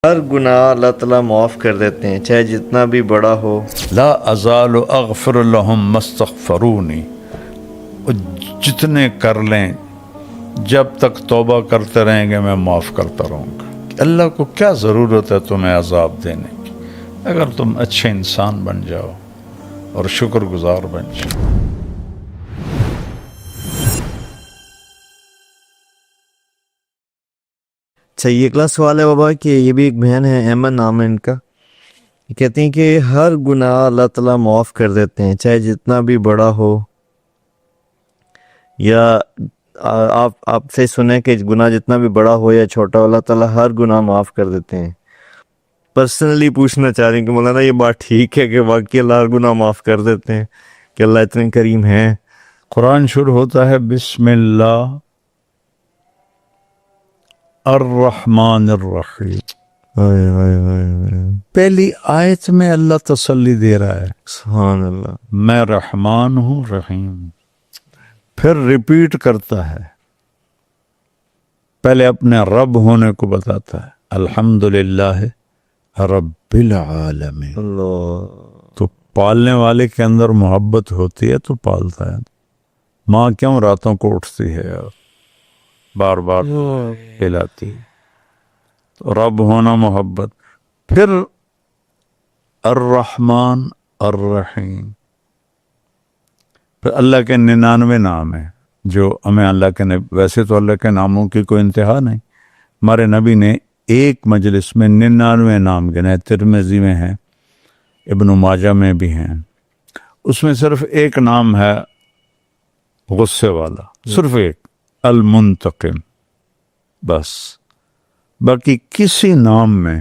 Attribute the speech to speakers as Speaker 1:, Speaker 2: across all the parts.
Speaker 1: ہر گناہ اللہ تعالیٰ معاف کر دیتے ہیں، چاہے جتنا بھی بڑا ہو۔
Speaker 2: لا ازال اغفر لهم مستغفرونی، جتنے کر لیں جب تک توبہ کرتے رہیں گے میں معاف کرتا رہوں گا۔ اللہ کو کیا ضرورت ہے تمہیں عذاب دینے کی اگر تم اچھے انسان بن جاؤ اور شکر گزار بن جاؤ۔
Speaker 1: اچھا، یہ اگلا سوال ہے بابا کہ یہ بھی ایک بہن ہے، احمد نام ہے ان کا، یہ کہتی ہیں کہ ہر گناہ اللہ تعالیٰ معاف کر دیتے ہیں، چاہے جتنا بھی بڑا ہو، یا آپ سے سنیں کہ گناہ جتنا بھی بڑا ہو یا چھوٹا ہو اللہ تعالیٰ ہر گناہ معاف کر دیتے ہیں۔ پرسنلی پوچھنا چاہ رہی ہوں کہ مولانا یہ بات ٹھیک ہے کہ واقعی اللہ ہر گناہ معاف کر دیتے ہیں، کہ اللہ اتنے کریم ہیں؟
Speaker 2: قرآن شروع ہوتا ہے بسم اللہ الرحمن الرحیم، پہلی آیت میں اللہ تسلی دے رہا ہے
Speaker 1: سبحان اللہ،
Speaker 2: میں رحمان ہوں رحیم، پھر ریپیٹ کرتا ہے، پہلے اپنے رب ہونے کو بتاتا ہے الحمدللہ رب العالمین۔
Speaker 1: اللہ،
Speaker 2: تو پالنے والے کے اندر محبت ہوتی ہے تو پالتا ہے۔ ماں کیوں راتوں کو اٹھتی ہے اور بار بار کھلاتی ہے؟ تو رب ہونا محبت، پھر الرحمن الرحیم، پھر اللہ کے 99 نام ہیں جو ہمیں اللہ کے ویسے تو اللہ کے ناموں کی کوئی انتہا نہیں، ہمارے نبی نے ایک مجلس میں 99 نام گنے، ترمذی میں ہیں، ابن ماجہ میں بھی ہیں، اس میں صرف ایک نام ہے غصے والا، صرف ایک، المنتقم، بس باقی کسی نام میں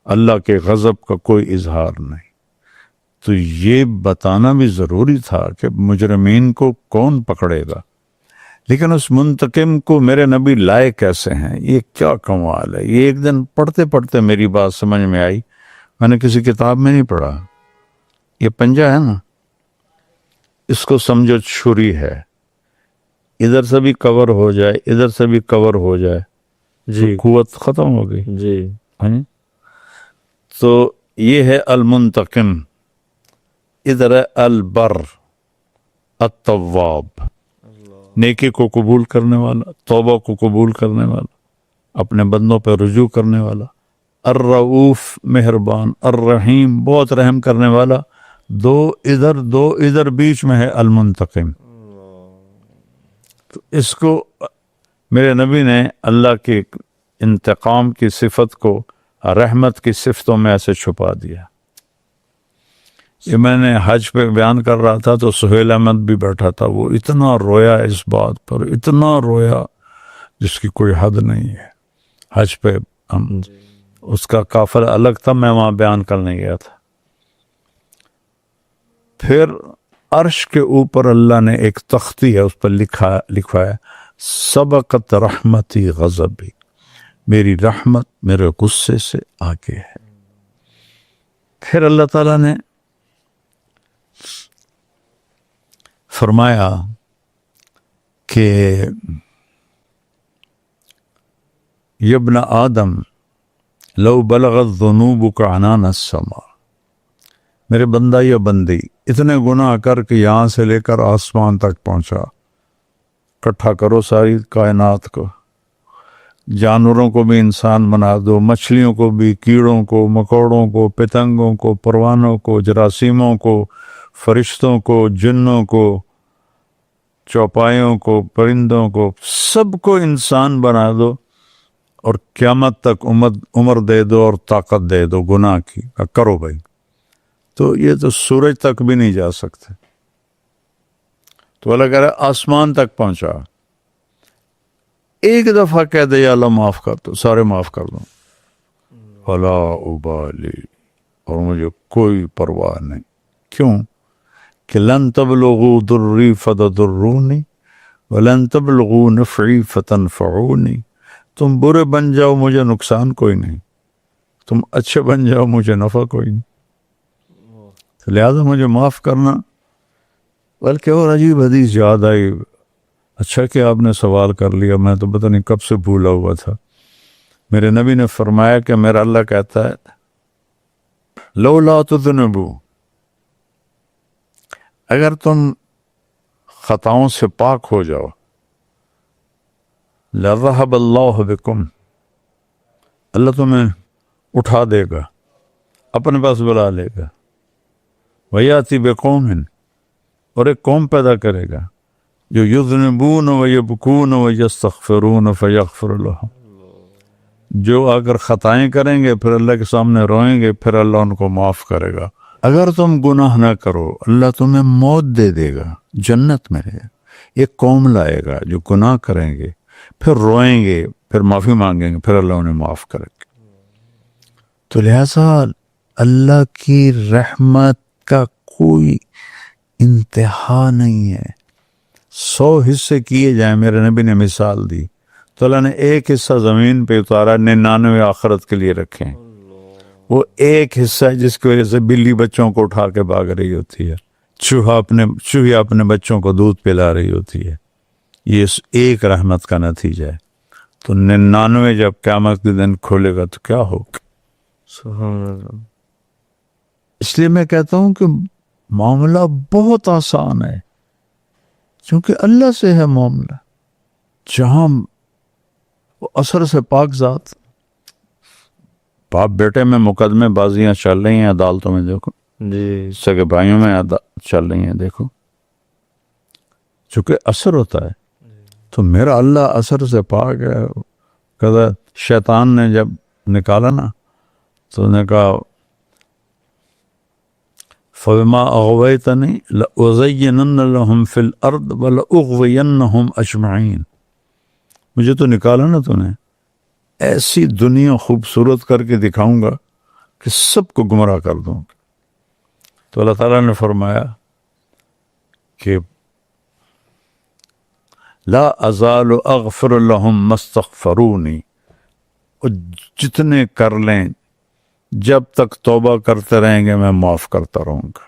Speaker 2: اللہ کے غضب کا کوئی اظہار نہیں۔ تو یہ بتانا بھی ضروری تھا کہ مجرمین کو کون پکڑے گا، لیکن اس منتقم کو میرے نبی لائے کیسے ہیں؟ یہ کیا کمال ہے! یہ ایک دن پڑھتے پڑھتے میری بات سمجھ میں آئی، میں نے کسی کتاب میں نہیں پڑھا۔ یہ پنجہ ہے نا، اس کو سمجھو چھری ہے، ادھر سے بھی کور ہو جائے ادھر سے بھی کور ہو جائے
Speaker 1: جی،
Speaker 2: تو قوت ختم ہو گئی۔
Speaker 1: جی،
Speaker 2: تو یہ ہے المنتقم، ادھر ہے البر التواب، نیکی کو قبول کرنے والا، توبہ کو قبول کرنے والا، اپنے بندوں پہ رجوع کرنے والا، الرؤوف مہربان، الرحیم بہت رحم کرنے والا، دو ادھر بیچ میں ہے المنتقم۔ تو اس کو میرے نبی نے اللہ کے انتقام کی صفت کو رحمت کی صفتوں میں ایسے چھپا دیا۔ یہ میں نے حج پہ بیان کر رہا تھا تو سہیل احمد بھی بیٹھا تھا، وہ اتنا رویا اس بات پر، اتنا رویا جس کی کوئی حد نہیں ہے۔ حج پہ ہم اس کا قافلہ الگ تھا، میں وہاں بیان کرنے گیا تھا۔ پھر عرش کے اوپر اللہ نے ایک تختی ہے، اس پر لکھا ہے سبقت رحمتی غضبی، میری رحمت میرے غصے سے آگے ہے۔ پھر اللہ تعالیٰ نے فرمایا کہ یا ابن آدم لو بلغت ذنوبک عنان السماء، میرے بندہ یا بندی اتنے گناہ کر کے یہاں سے لے کر آسمان تک پہنچا، اکٹھا کرو ساری کائنات کو، جانوروں کو بھی انسان بنا دو، مچھلیوں کو بھی، کیڑوں کو، مکوڑوں کو، پتنگوں کو، پروانوں کو، جراثیموں کو، فرشتوں کو، جنوں کو، چوپایوں کو، پرندوں کو، سب کو انسان بنا دو اور قیامت تک عمر دے دو اور طاقت دے دو گناہ کی، کرو بھائی، تو یہ تو سورج تک بھی نہیں جا سکتے۔ تو اللہ کہہ رہا ہے آسمان تک پہنچا، ایک دفعہ کہہ دے یا اللہ معاف کر دو، سارے معاف کر دو، ولا ابالی، اور مجھے کوئی پرواہ نہیں۔ کیوں؟ کہ لن تبلغوا ضری فتضرونی ولن تبلغوا نفعی فتنفعونی، تم برے بن جاؤ مجھے نقصان کوئی نہیں، تم اچھے بن جاؤ مجھے نفع کوئی نہیں، تو لہذا مجھے معاف کرنا۔ بلکہ اور عجیب حدیث یاد آئی، اچھا کہ آپ نے سوال کر لیا، میں تو پتہ نہیں کب سے بھولا ہوا تھا۔ میرے نبی نے فرمایا کہ میرا اللہ کہتا ہے لولا تذنبو، اگر تم خطاؤں سے پاک ہو جاؤ، لذهب اللہ بکم، اللہ تمہیں اٹھا دے گا، اپنے پاس بلا لے گا، ویاتی بقوم، اور ایک قوم پیدا کرے گا جو یذنبون ویبکون ویستغفرون فیغفر لهم، جو اگر خطائیں کریں گے پھر اللہ کے سامنے روئیں گے پھر اللہ ان کو معاف کرے گا۔ اگر تم گناہ نہ کرو اللہ تمہیں موت دے دے گا، جنت میں رہے، ایک قوم لائے گا جو گناہ کریں گے پھر روئیں گے پھر معافی مانگیں گے پھر اللہ انہیں معاف کرے گا۔ تو لہذا اللہ کی رحمت کا کوئی انتہا نہیں ہے۔ 100 حصے کیے جائیں، میرے نبی نے مثال دی تو اللہ نے ایک حصہ زمین پہ اتارا، 99 آخرت کے لیے رکھے ہیں۔ وہ ایک حصہ ہے جس کی وجہ سے بلی بچوں کو اٹھا کے بھاگ رہی ہوتی ہے، چوہا اپنے بچوں کو دودھ پلا رہی ہوتی ہے، یہ اس ایک رحمت کا نتیجہ ہے۔ تو 99 جب قیامت کے دن کھولے گا تو کیا ہوگا؟
Speaker 1: سبحان اللہ۔
Speaker 2: اس لیے میں کہتا ہوں کہ معاملہ بہت آسان ہے، کیونکہ اللہ سے ہے معاملہ، جہاں اثر سے پاک ذات۔ باپ بیٹے میں مقدمے بازیاں چل رہی ہیں عدالتوں میں، دیکھو
Speaker 1: جی
Speaker 2: سگے بھائیوں میں چل رہی ہیں، دیکھو چونکہ اثر ہوتا ہے۔ تو میرا اللہ اثر سے پاک ہے۔ کہا شیطان نے جب نکالا نا تو نے کہا فَبِمَا أَغْوَيْتَنِي لَأُزَيِّنَنَّ لَهُمْ فِي الْأَرْضِ وَلَأُغْوِيَنَّهُمْ أَجْمَعِينَ، مجھے تو نکالا نا تو نے، ایسی دنیا خوبصورت کر کے دکھاؤں گا کہ سب کو گمراہ کر دوں گا۔ تو اللہ تعالیٰ نے فرمایا کہ لا ازال اغفر لهم ما استغفرونی، اور جتنے کر لیں جب تک توبہ کرتے رہیں گے میں معاف کرتا رہوں گا۔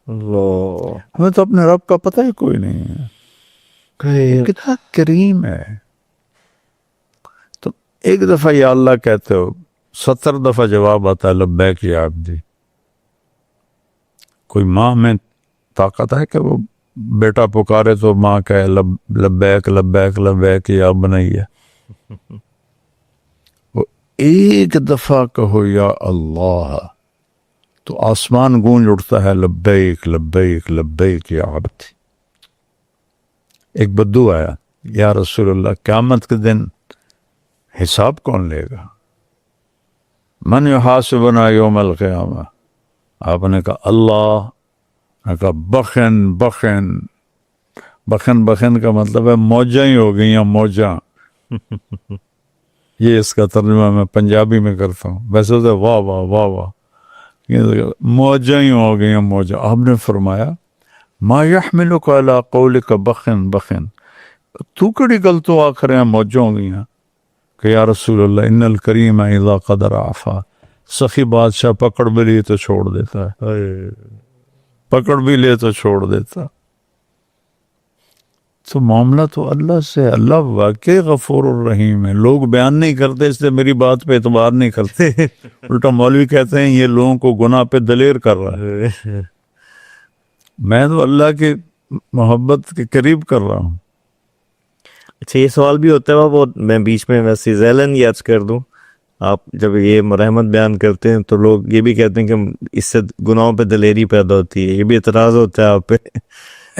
Speaker 1: اللہ،
Speaker 2: ہمیں تو اپنے رب کا پتہ ہی کوئی نہیں ہے، کتنا کریم ہے۔ تو ایک دفعہ یا اللہ کہتے ہو 70 دفعہ جواب آتا ہے لبیک یا عبدی۔ کوئی ماں میں طاقت ہے کہ وہ بیٹا پکارے تو ماں کہے لبیک لبیک لبیک یا بنیہ؟ وہ ایک دفعہ کہو یا اللہ تو آسمان گونج اٹھتا ہے لبیک لبیک لبیک یا عبدی۔ ایک بدو آیا، یا رسول اللہ قیامت کے دن حساب کون لے گا؟ من یحاسبنا یوم القیامہ؟ آپ نے کہا اللہ، نے کہا بخن بخن بخن بخن کا مطلب ہے موجاں ہی ہو گئی ہیں، موجاں۔ یہ اس کا ترجمہ میں پنجابی میں کرتا ہوں، ویسے تو واہ واہ واہ واہ، موجاں ہی ہو گئی ہیں موجاں۔ آپ نے فرمایا ما یحملک علی قولک بخن بخن، تو کڑی گل تو آخر ہیں موجاں ہو گئی ہیں؟ کہ یا رسول اللہ ان الکریم اذا قدر عفا، سخی بادشاہ پکڑ بھی لیے تو چھوڑ دیتا ہے، پکڑ بھی لے تو چھوڑ دیتا۔ تو معاملہ تو اللہ سے، اللہ واقعی غفور الرحیم ہے۔ لوگ بیان نہیں کرتے اس لیے میری بات پہ اعتبار نہیں کرتے، الٹا مولوی کہتے ہیں یہ لوگوں کو گناہ پہ دلیر کر رہا ہے۔ میں تو اللہ کی محبت کے قریب کر رہا ہوں۔
Speaker 1: اچھا یہ سوال بھی ہوتا ہے، وہ میں بیچ میں ویسے ذیلن یاد کر دوں، آپ جب یہ رحمت بیان کرتے ہیں تو لوگ یہ بھی کہتے ہیں کہ اس سے گناہوں پہ دلیری پیدا ہوتی ہے، یہ بھی اعتراض ہوتا ہے آپ پہ؟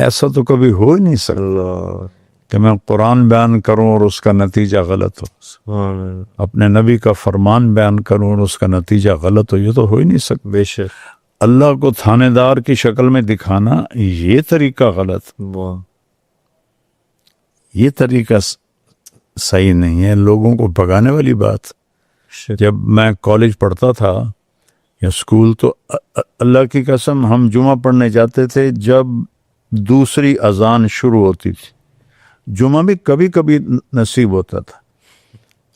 Speaker 2: ایسا تو کبھی ہو ہی نہیں سکتا کہ میں قرآن بیان کروں اور اس کا نتیجہ غلط ہو،
Speaker 1: سبحان اللہ،
Speaker 2: اپنے نبی کا فرمان بیان کروں اور اس کا نتیجہ غلط ہو، یہ تو ہو ہی نہیں سکتا۔
Speaker 1: بے شک،
Speaker 2: اللہ کو تھانے دار کی شکل میں دکھانا یہ طریقہ غلط،
Speaker 1: واہ،
Speaker 2: یہ طریقہ صحیح نہیں ہے، لوگوں کو بھگانے والی بات۔ جب میں کالج پڑھتا تھا یا اسکول تو اللہ کی قسم ہم جمعہ پڑھنے جاتے تھے جب دوسری اذان شروع ہوتی تھی، جمعہ بھی کبھی کبھی نصیب ہوتا تھا،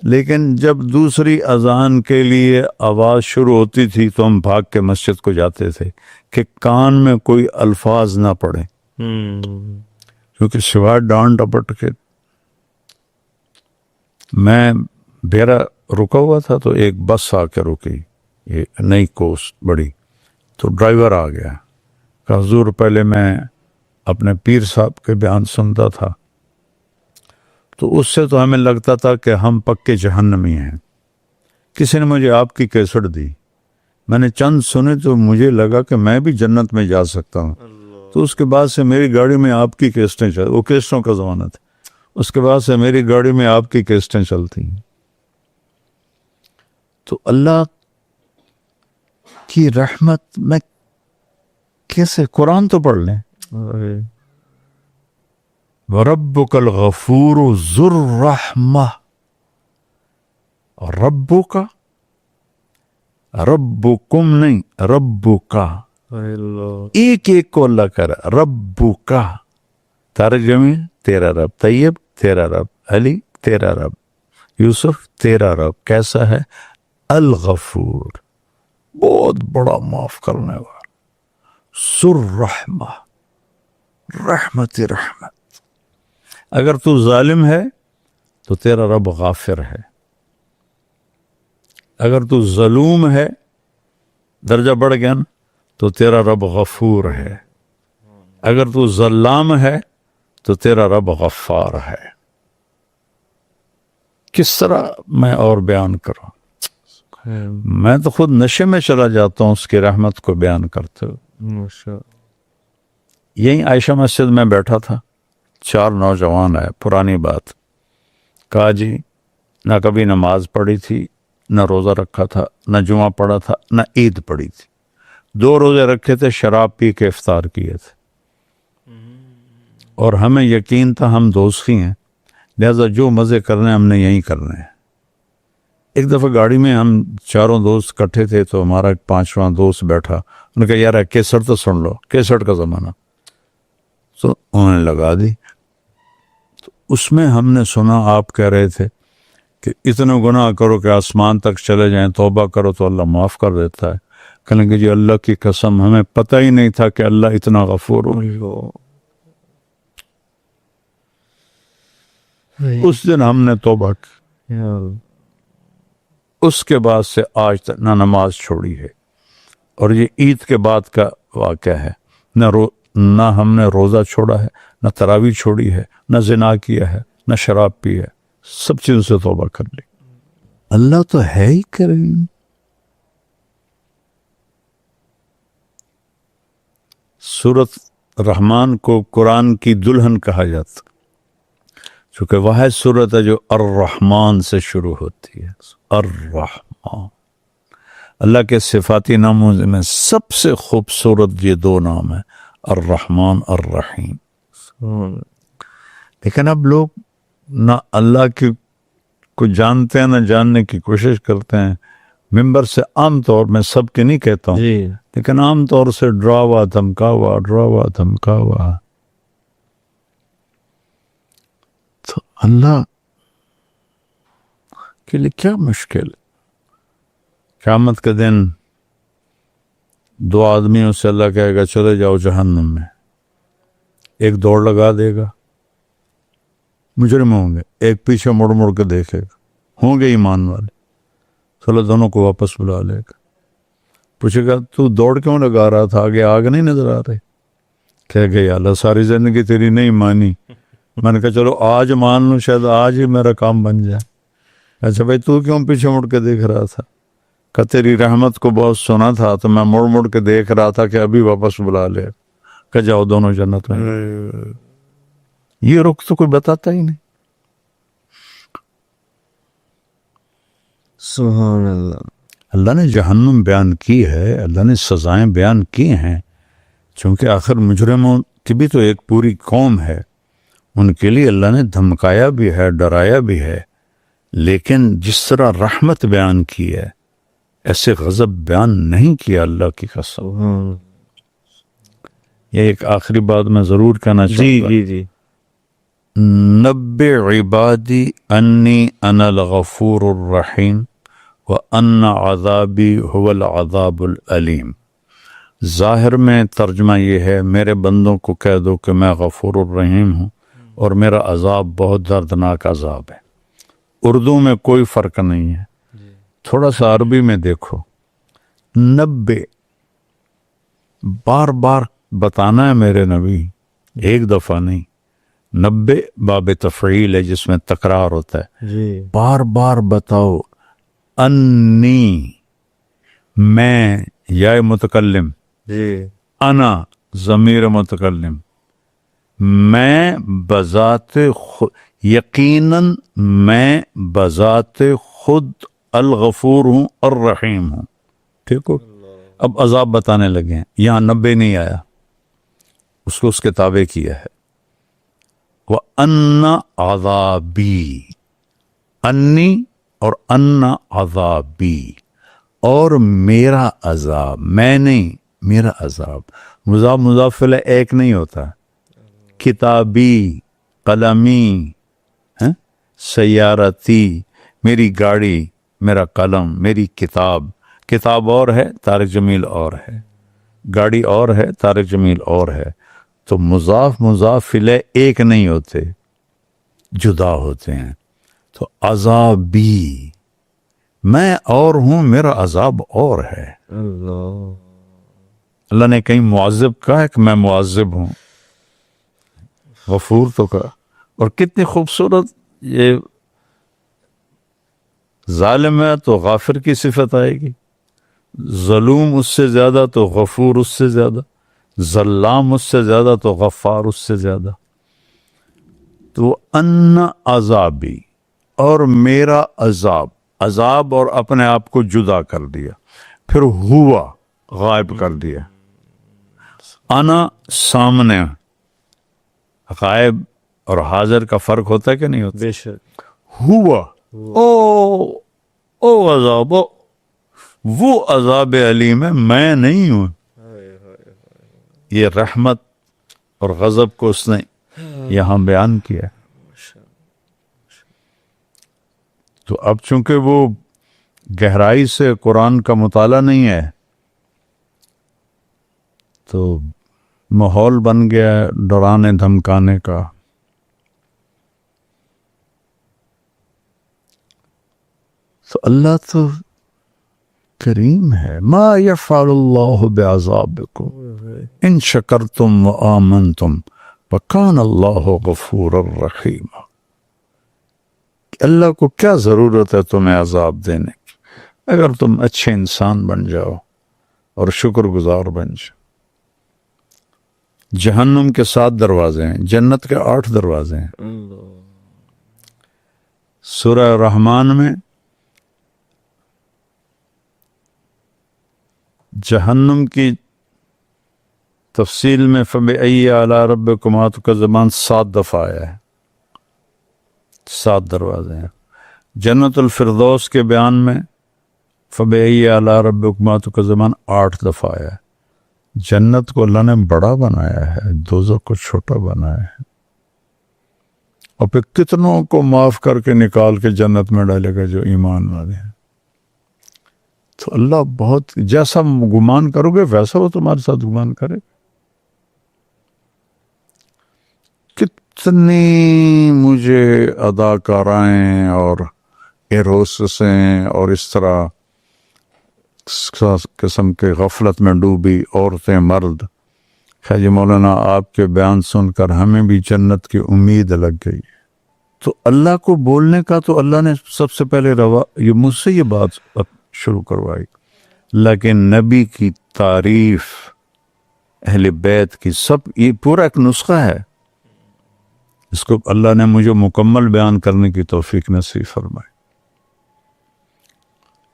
Speaker 2: لیکن جب دوسری اذان کے لیے آواز شروع ہوتی تھی تو ہم بھاگ کے مسجد کو جاتے تھے کہ کان میں کوئی الفاظ نہ پڑے، کیونکہ سوائے ڈانٹ ڈپٹ کے بیرا رکا ہوا تھا تو ایک بس آ کے رکی، یہ نئی کوسٹ بڑی، تو ڈرائیور آ گیا کہ حضور پہلے میں اپنے پیر صاحب کے بیان سنتا تھا تو اس سے تو ہمیں لگتا تھا کہ ہم پکے جہنمی ہیں، کسی نے مجھے آپ کی کیسٹ دی، میں نے چند سنے تو مجھے لگا کہ میں بھی جنت میں جا سکتا ہوں، تو اس کے بعد سے میری گاڑی میں آپ کی کیسٹیں چل، وہ کیسٹوں کا زمانہ تھا، اس کے بعد سے میری گاڑی میں آپ کی کیسٹیں چلتی ہیں۔ تو اللہ کی رحمت میں کیسے، قرآن تو پڑھ لیں، وَرَبُّكَ الْغَفُورُ ذُو الرَّحْمَةِ، ربک، ربکم نہیں، ربک، ایک ایک کو اللہ کر ربک، ترجمے تیرا رب، طیب تیرا رب، علی تیرا رب، یوسف تیرا رب کیسا ہے؟ الغفور، بہت بڑا معاف کرنے والا، ذو الرحمہ، رحمت رحمت۔ اگر تو ظالم ہے تو تیرا رب غافر ہے، اگر تو ظلوم ہے، درجہ بڑھ گیا نا، تو تیرا رب غفور ہے، اگر تو ظلام ہے تو تیرا رب غفار ہے۔ کس طرح میں اور بیان کروں، میں تو خود نشے میں چلا جاتا ہوں اس کی رحمت کو بیان کرتے ہوئے۔ یہیں عائشہ مسجد میں بیٹھا تھا، 4 نوجوان آئے، پرانی بات، کہا جی نہ کبھی نماز پڑھی تھی، نہ روزہ رکھا تھا، نہ جمعہ پڑھا تھا، نہ عید پڑھی تھی، 2 روزے رکھے تھے، شراب پی کے افطار کیے تھے، اور ہمیں یقین تھا ہم دوستی ہیں، لہذا جو مزے کرنے ہم نے یہیں کرنے ہیں۔ ایک دفعہ گاڑی میں ہم 4 دوست اکٹھے تھے تو ہمارا ایک 5واں دوست بیٹھا، انہوں نے کہا یار کیسٹ تو سن لو، کیسٹ کا زمانہ، تو انہوں نے لگا دی، تو اس میں ہم نے سنا آپ کہہ رہے تھے کہ اتنے گناہ کرو کہ آسمان تک چلے جائیں، توبہ کرو تو اللہ معاف کر دیتا ہے۔ کہنے کہ جی اللہ کی قسم ہمیں پتہ ہی نہیں تھا کہ اللہ اتنا غفور ہو۔ اس دن ہم نے توبہ کی، اس کے بعد سے آج تک نہ نماز چھوڑی ہے، اور یہ عید کے بعد کا واقعہ ہے، نہ ہم نے روزہ چھوڑا ہے، نہ تراویح چھوڑی ہے، نہ زنا کیا ہے، نہ شراب پی ہے، سب چیزوں سے توبہ کر لی۔ اللہ تو ہے ہی کریم۔ سورۃ رحمان کو قرآن کی دلہن کہا جاتا، چونکہ واحد سورت ہے جو الرحمن سے شروع ہوتی ہے۔ الرحمن، اللہ کے صفاتی ناموں میں سب سے خوبصورت یہ 2 نام ہیں، الرحمن الرحیم۔ لیکن اب لوگ نہ اللہ کی کو جانتے ہیں، نہ جاننے کی کوشش کرتے ہیں۔ ممبر سے عام طور میں سب کے نہیں کہتا ہوں، لیکن عام طور سے ڈراوا دھمکاوا، تو اللہ کے لیے کیا مشکل ہے؟ قیامت کے دن 2 آدمیوں سے اللہ کہے گا چلے جاؤ جہنم میں، ایک دوڑ لگا دے گا، مجرم ہوں گے، ایک پیچھے مڑ مڑ کے دیکھے گا، ہوں گے ایمان والے، چلو دونوں کو واپس بلا لے گا، پوچھے گا تو دوڑ کیوں لگا رہا تھا، آگے آگ نہیں نظر آ رہی؟ کہہ گئے اللہ ساری زندگی تیری نہیں مانی، میں نے کہا چلو آج مان لوں، شاید آج ہی میرا کام بن جائے۔ اچھا بھائی تو کیوں پیچھے مڑ کے دیکھ رہا تھا؟ کہ تیری رحمت کو بہت سنا تھا تو میں مڑ مڑ کے دیکھ رہا تھا کہ ابھی واپس بلا لے، کہ جاؤ دونوں جنت میں۔ یہ رخ تو کوئی بتاتا ہی نہیں۔
Speaker 1: سبحان اللہ۔
Speaker 2: اللہ نے جہنم بیان کی ہے، اللہ نے سزائیں بیان کی ہیں، چونکہ آخر مجرموں کی بھی تو ایک پوری قوم ہے، ان کے لیے اللہ نے دھمکایا بھی ہے، ڈرایا بھی ہے، لیکن جس طرح رحمت بیان کی ہے ایسے غضب بیان نہیں کیا اللہ کی قسم۔ یہ ایک آخری بات میں ضرور کہنا چاہوں گا،
Speaker 1: جی
Speaker 2: نبئ عبادی انی انا الغفور الرحیم وان عذابی هو العذاب العلیم۔ ظاہر میں ترجمہ یہ ہے میرے بندوں کو کہہ دو کہ میں غفور الرحیم ہوں اور میرا عذاب بہت دردناک عذاب ہے۔ اردو میں کوئی فرق نہیں ہے. تھوڑا سا عربی میں دیکھو. 90 بار بار بتانا ہے میرے نبی، ایک دفعہ نہیں. 90 باب تفعیل ہے جس میں تکرار ہوتا ہے.
Speaker 1: جی
Speaker 2: بار بار بتاؤ. انی، میں، یا متکلم،
Speaker 1: جی
Speaker 2: انا ضمیر متکلم، میں بذات خود، یقیناً میں بذات خود الغفور ہوں الرحیم ہوں. ٹھیک ہو. اب عذاب بتانے لگے ہیں. یہاں 90 نہیں آیا، اس کو اس کے تابع کیا ہے. وَأَنَّ عَذَابِي، انی اور ان عذابی، اور میرا عذاب، میں نہیں، میرا عذاب. مضاف مضاف الیہ ایک نہیں ہوتا. کتابی، قلمی، سیارتی، میری گاڑی، میرا قلم، میری کتاب. کتاب اور ہے، طارق جمیل اور ہے. گاڑی اور ہے، طارق جمیل اور ہے. تو مضاف مضاف الیہ ایک نہیں ہوتے، جدا ہوتے ہیں. تو عذابی، میں اور ہوں، میرا عذاب اور ہے.
Speaker 1: اللہ.
Speaker 2: اللہ نے کہیں معذب کہا ہے کہ میں معذب ہوں؟ غفور تو کہا. اور کتنی خوبصورت یہ ظالم ہے تو غافر کی صفت آئے گی، ظلوم اس سے زیادہ تو غفور اس سے زیادہ، ظلام اس سے زیادہ تو غفار اس سے زیادہ. تو ان عذابی، اور میرا عذاب. عذاب اور اپنے آپ کو جدا کر دیا. پھر ہوا، غائب کر دیا. انا سامنے، غائب اور حاضر کا فرق ہوتا ہے کہ نہیں ہوتا؟
Speaker 1: بے شک.
Speaker 2: ہوا، او عذاب، وہ عذاب علیم ہے، میں نہیں ہوں. یہ رحمت اور غضب کو اس نے یہاں بیان کیا. تو اب چونکہ وہ گہرائی سے قرآن کا مطالعہ نہیں ہے تو ماحول بن گیا ہے ڈرانے دھمکانے کا. تو اللہ تو کریم ہے. ما یفعل اللہ بعذابکم ان شکرتم وآمنتم وکان اللہ غفورا رحیما. اللہ کو کیا ضرورت ہے تمہیں عذاب دینے کی اگر تم اچھے انسان بن جاؤ اور شکر گزار بن جاؤ. جہنم کے 7 دروازے ہیں، جنت کے 8 دروازے ہیں. سورہ رحمان میں جہنم کی تفصیل میں فَبِأَيِّ آلَاءِ رَبِّكُمَا تُكَذِّبَانِ 7 دفعہ آیا ہے. 7 دروازے ہیں. جنت الفردوس کے بیان میں فَبِأَيِّ آلَاءِ رَبِّكُمَا تُكَذِّبَانِ 8 دفعہ آیا ہے. جنت کو اللہ نے بڑا بنایا ہے، دوزخ کو چھوٹا بنایا ہے، اور پھر کتنوں کو معاف کر کے نکال کے جنت میں ڈالے گا جو ایمان والے ہیں. تو اللہ بہت، جیسا گمان کرو گے ویسا وہ تمہارے ساتھ گمان کرے. کتنی مجھے اداکارائیں اور ایروسسیں اور اس طرح قسم کے غفلت میں ڈوبی عورتیں مرد. خیر جی مولانا آپ کے بیان سن کر ہمیں بھی جنت کی امید لگ گئی. تو اللہ کو بولنے کا تو اللہ نے سب سے پہلے یہ مجھ سے یہ بات شروع کروائی. لیکن نبی کی تعریف، اہل بیت کی، سب یہ پورا ایک نسخہ ہے. اس کو اللہ نے مجھے مکمل بیان کرنے کی توفیق نصیب فرمائی.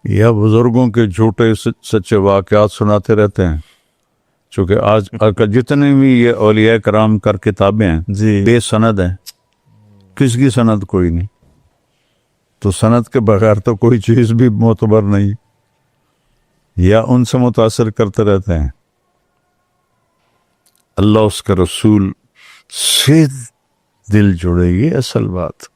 Speaker 2: یا بزرگوں کے جھوٹے سچے واقعات سناتے رہتے ہیں، چونکہ آج کا جتنے بھی یہ اولیاء کرام کر کتابیں ہیں
Speaker 1: جی
Speaker 2: بے سند ہیں. کس کی سند؟ کوئی نہیں. تو سند کے بغیر تو کوئی چیز بھی معتبر نہیں، یا ان سے متاثر کرتے رہتے ہیں. اللہ اس کے رسول سے دل جڑے گی، اصل بات.